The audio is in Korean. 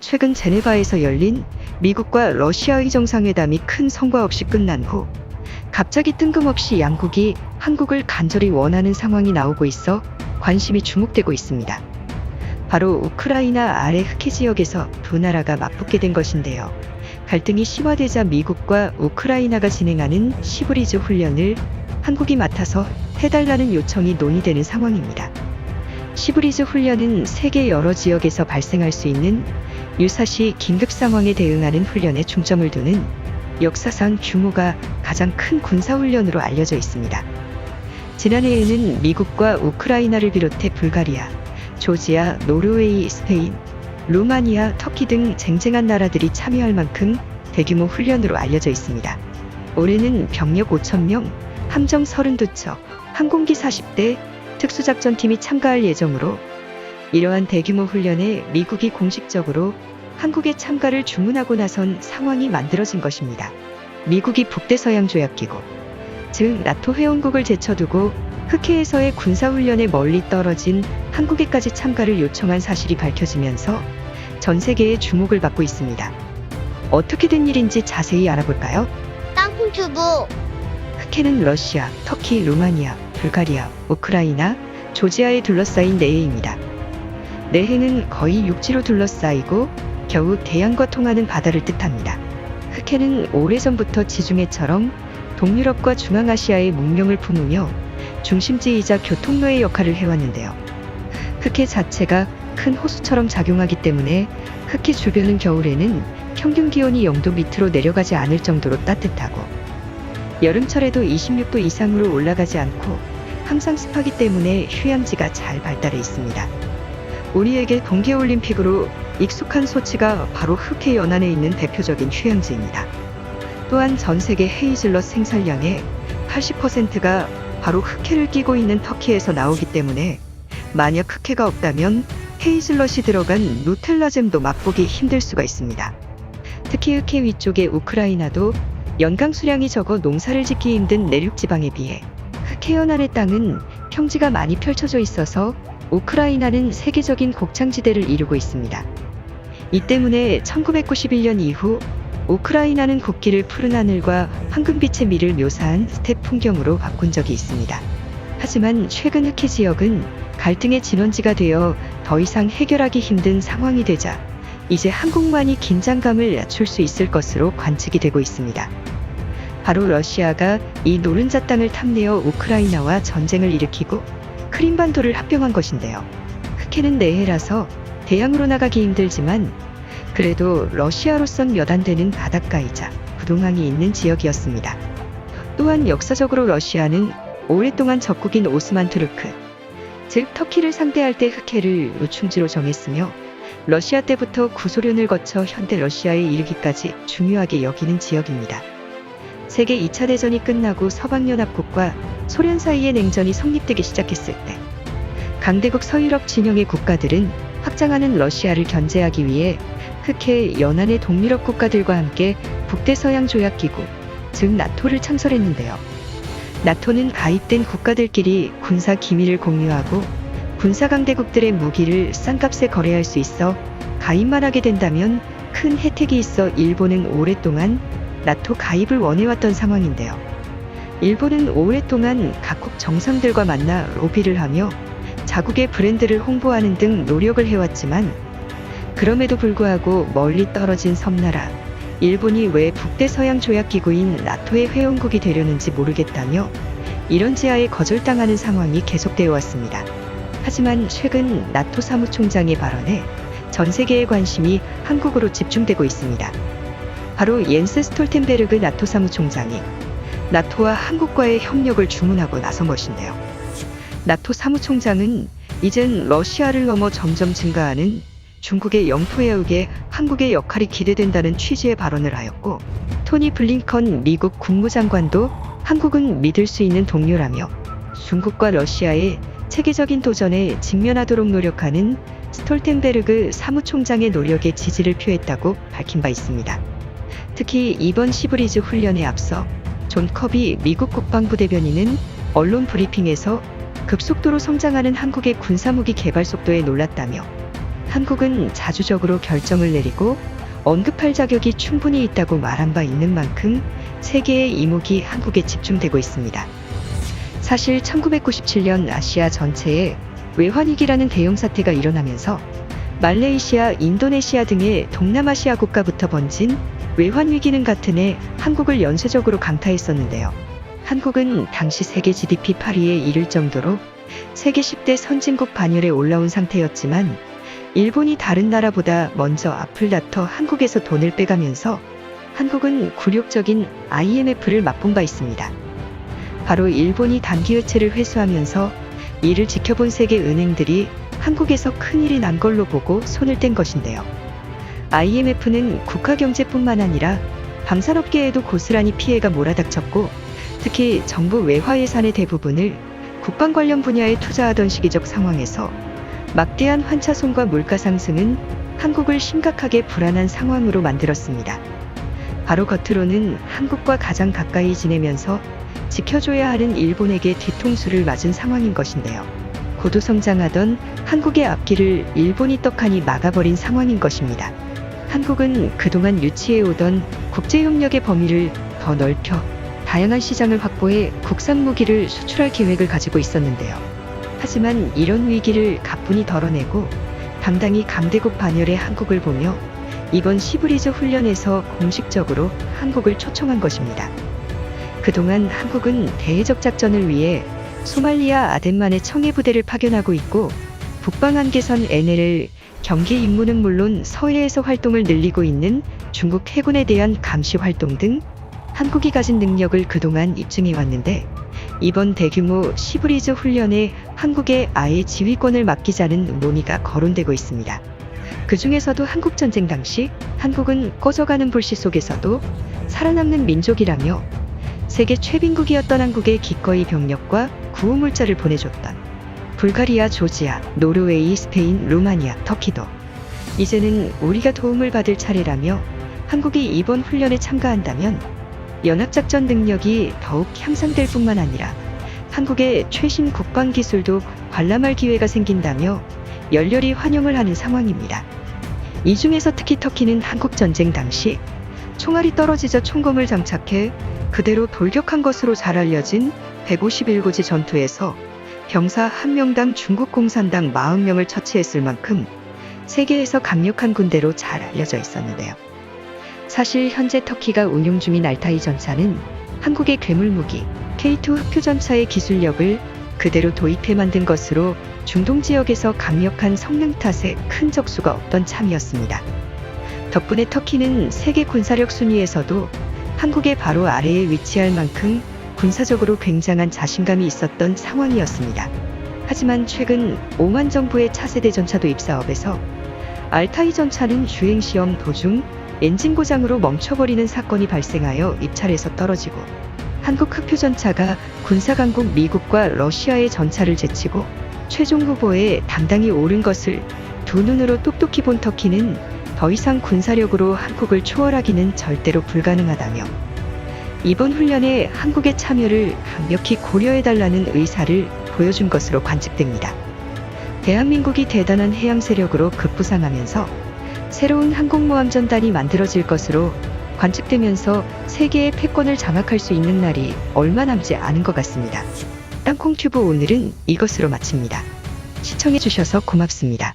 최근 제네바에서 열린 미국과 러시아의 정상회담이 큰 성과 없이 끝난 후 갑자기 뜬금없이 양국이 한국을 간절히 원하는 상황이 나오고 있어 관심이 주목되고 있습니다. 바로 우크라이나 아래 흑해 지역에서 두 나라가 맞붙게 된 것인데요. 갈등이 심화되자 미국과 우크라이나가 진행하는 시브리즈 훈련을 한국이 맡아서 해달라는 요청이 논의되는 상황입니다. 시브리즈 훈련은 세계 여러 지역에서 발생할 수 있는 유사시 긴급 상황에 대응하는 훈련에 중점을 두는 역사상 규모가 가장 큰 군사훈련으로 알려져 있습니다. 지난해에는 미국과 우크라이나를 비롯해 불가리아, 조지아, 노르웨이, 스페인, 루마니아, 터키 등 쟁쟁한 나라들이 참여할 만큼 대규모 훈련으로 알려져 있습니다. 올해는 병력 5,000명, 함정 32척, 항공기 40대, 특수작전팀이 참가할 예정으로 이러한 대규모 훈련에 미국이 공식적으로 한국의 참가를 주문하고 나선 상황이 만들어진 것입니다. 미국이 북대서양조약기구, 즉 나토 회원국을 제쳐두고 흑해에서의 군사훈련에 멀리 떨어진 한국에까지 참가를 요청한 사실이 밝혀지면서 전 세계의 주목을 받고 있습니다. 어떻게 된 일인지 자세히 알아볼까요? 땅콩튜브. 흑해는 러시아, 터키, 루마니아, 불가리아, 우크라이나, 조지아에 둘러싸인 내해입니다. 내해는 거의 육지로 둘러싸이고 겨우 대양과 통하는 바다를 뜻합니다. 흑해는 오래전부터 지중해처럼 동유럽과 중앙아시아의 문명을 품으며 중심지이자 교통로의 역할을 해왔는데요. 흑해 자체가 큰 호수처럼 작용하기 때문에 흑해 주변은 겨울에는 평균 기온이 0도 밑으로 내려가지 않을 정도로 따뜻하고 여름철에도 26도 이상으로 올라가지 않고 항상 습하기 때문에 휴양지가 잘 발달해 있습니다. 우리에게 동계올림픽으로 익숙한 소치가 바로 흑해 연안에 있는 대표적인 휴양지입니다. 또한 전 세계 헤이즐넛 생산량의 80%가 바로 흑해를 끼고 있는 터키에서 나오기 때문에 만약 흑해가 없다면 헤이즐넛이 들어간 누텔라잼도 맛보기 힘들 수가 있습니다. 특히 흑해 위쪽의 우크라이나도 연강 수량이 적어 농사를 짓기 힘든 내륙 지방에 비해 흑해 연안의 땅은 평지가 많이 펼쳐져 있어서 우크라이나는 세계적인 곡창지대를 이루고 있습니다. 이 때문에 1991년 이후 우크라이나는 국기를 푸른 하늘과 황금빛의 미를 묘사한 스텝 풍경으로 바꾼 적이 있습니다. 하지만 최근 흑해 지역은 갈등의 진원지가 되어 더 이상 해결하기 힘든 상황이 되자 이제 한국만이 긴장감을 낮출 수 있을 것으로 관측이 되고 있습니다. 바로 러시아가 이 노른자 땅을 탐내어 우크라이나와 전쟁을 일으키고 크림반도를 합병한 것인데요. 흑해는 내해라서 대양으로 나가기 힘들지만 그래도 러시아로선 몇 안 되는 바닷가이자 부동항이 있는 지역이었습니다. 또한 역사적으로 러시아는 오랫동안 적국인 오스만 투르크, 즉 터키를 상대할 때 흑해를 요충지로 정했으며 러시아 때부터 구소련을 거쳐 현대 러시아에 이르기까지 중요하게 여기는 지역입니다. 세계 2차 대전이 끝나고 서방연합국과 소련 사이의 냉전이 성립되기 시작했을 때 강대국 서유럽 진영의 국가들은 확장하는 러시아를 견제하기 위해 흑해 연안의 동유럽 국가들과 함께 북대서양조약기구, 즉 나토를 창설했는데요. 나토는 가입된 국가들끼리 군사 기밀을 공유하고 군사 강대국들의 무기를 싼 값에 거래할 수 있어 가입만 하게 된다면 큰 혜택이 있어 일본은 오랫동안 나토 가입을 원해왔던 상황인데요. 일본은 오랫동안 각국 정상들과 만나 로비를 하며 자국의 브랜드를 홍보하는 등 노력을 해왔지만 그럼에도 불구하고 멀리 떨어진 섬나라 일본이 왜 북대서양조약기구인 나토의 회원국이 되려는지 모르겠다며 이런 지하에 거절당하는 상황이 계속되어 왔습니다. 하지만 최근 나토 사무총장의 발언에 전 세계의 관심이 한국으로 집중되고 있습니다. 바로 옌스 스톨텐베르그 나토 사무총장이 나토와 한국과의 협력을 주문하고 나선 것인데요. 나토 사무총장은 이젠 러시아를 넘어 점점 증가하는 중국의 영토 해역에 한국의 역할이 기대된다는 취지의 발언을 하였고, 토니 블링컨 미국 국무장관도 한국은 믿을 수 있는 동료라며 중국과 러시아의 체계적인 도전에 직면하도록 노력하는 스톨텐베르그 사무총장의 노력에 지지를 표했다고 밝힌 바 있습니다. 특히 이번 시브리즈 훈련에 앞서 존 커비 미국 국방부 대변인은 언론 브리핑에서 급속도로 성장하는 한국의 군사무기 개발 속도에 놀랐다며 한국은 자주적으로 결정을 내리고 언급할 자격이 충분히 있다고 말한 바 있는 만큼 세계의 이목이 한국에 집중되고 있습니다. 사실 1997년 아시아 전체에 외환위기라는 대형 사태가 일어나면서 말레이시아, 인도네시아 등의 동남아시아 국가부터 번진 외환위기는 같은 해 한국을 연쇄적으로 강타했었는데요. 한국은 당시 세계 GDP 8위에 이를 정도로 세계 10대 선진국 반열에 올라온 상태였지만 일본이 다른 나라보다 먼저 앞을 다퉈 한국에서 돈을 빼가면서 한국은 굴욕적인 IMF를 맛본 바 있습니다. 바로 일본이 단기 외채를 회수하면서 이를 지켜본 세계 은행들이 한국에서 큰일이 난 걸로 보고 손을 뗀 것인데요. IMF는 국가 경제뿐만 아니라 방산업계에도 고스란히 피해가 몰아닥쳤고 특히 정부 외화 예산의 대부분을 국방 관련 분야에 투자하던 시기적 상황에서 막대한 환차손과 물가 상승은 한국을 심각하게 불안한 상황으로 만들었습니다. 바로 겉으로는 한국과 가장 가까이 지내면서 지켜줘야 하는 일본에게 뒤통수를 맞은 상황인 것인데요. 고도 성장하던 한국의 앞길을 일본이 떡하니 막아버린 상황인 것입니다. 한국은 그동안 유치해오던 국제협력의 범위를 더 넓혀 다양한 시장을 확보해 국산 무기를 수출할 계획을 가지고 있었는데요. 하지만 이런 위기를 가뿐히 덜어내고 당당히 강대국 반열의 한국을 보며 이번 시브리즈 훈련에서 공식적으로 한국을 초청한 것입니다. 그동안 한국은 대외적 작전을 위해 소말리아 아덴만에 청해부대를 파견하고 있고 북방 한계선 NLL 경계 임무는 물론 서해에서 활동을 늘리고 있는 중국 해군에 대한 감시 활동 등 한국이 가진 능력을 그동안 입증해 왔는데 이번 대규모 시브리즈 훈련에 한국에 아예 지휘권을 맡기자는 논의가 거론되고 있습니다. 그 중에서도 한국전쟁 당시 한국은 꺼져가는 불씨 속에서도 살아남는 민족이라며 세계 최빈국이었던 한국에 기꺼이 병력과 구호물자를 보내줬던 불가리아, 조지아, 노르웨이, 스페인, 루마니아, 터키도 이제는 우리가 도움을 받을 차례라며 한국이 이번 훈련에 참가한다면 연합작전 능력이 더욱 향상될 뿐만 아니라 한국의 최신 국방기술도 관람할 기회가 생긴다며 열렬히 환영을 하는 상황입니다. 이 중에서 특히 터키는 한국전쟁 당시 총알이 떨어지자 총검을 장착해 그대로 돌격한 것으로 잘 알려진 151고지 전투에서 병사 1명당 중국 공산당 40명을 처치했을 만큼 세계에서 강력한 군대로 잘 알려져 있었는데요. 사실 현재 터키가 운용 중인 알타이 전차는 한국의 괴물무기 K2 흑표전차의 기술력을 그대로 도입해 만든 것으로 중동 지역에서 강력한 성능 탓에 큰 적수가 없던 참이었습니다. 덕분에 터키는 세계 군사력 순위에서도 한국의 바로 아래에 위치할 만큼 군사적으로 굉장한 자신감이 있었던 상황이었습니다. 하지만 최근 오만 정부의 차세대 전차 도입 사업에서 알타이 전차는 주행시험 도중 엔진 고장으로 멈춰버리는 사건이 발생하여 입찰에서 떨어지고 한국 흑표전차가 군사강국 미국과 러시아의 전차를 제치고 최종 후보에 당당히 오른 것을 두 눈으로 똑똑히 본 터키는 더 이상 군사력으로 한국을 초월하기는 절대로 불가능하다며 이번 훈련에 한국의 참여를 강력히 고려해달라는 의사를 보여준 것으로 관측됩니다. 대한민국이 대단한 해양 세력으로 급부상하면서 새로운 항공모함전단이 만들어질 것으로 관측되면서 세계의 패권을 장악할 수 있는 날이 얼마 남지 않은 것 같습니다. 땅콩튜브 오늘은 이것으로 마칩니다. 시청해주셔서 고맙습니다.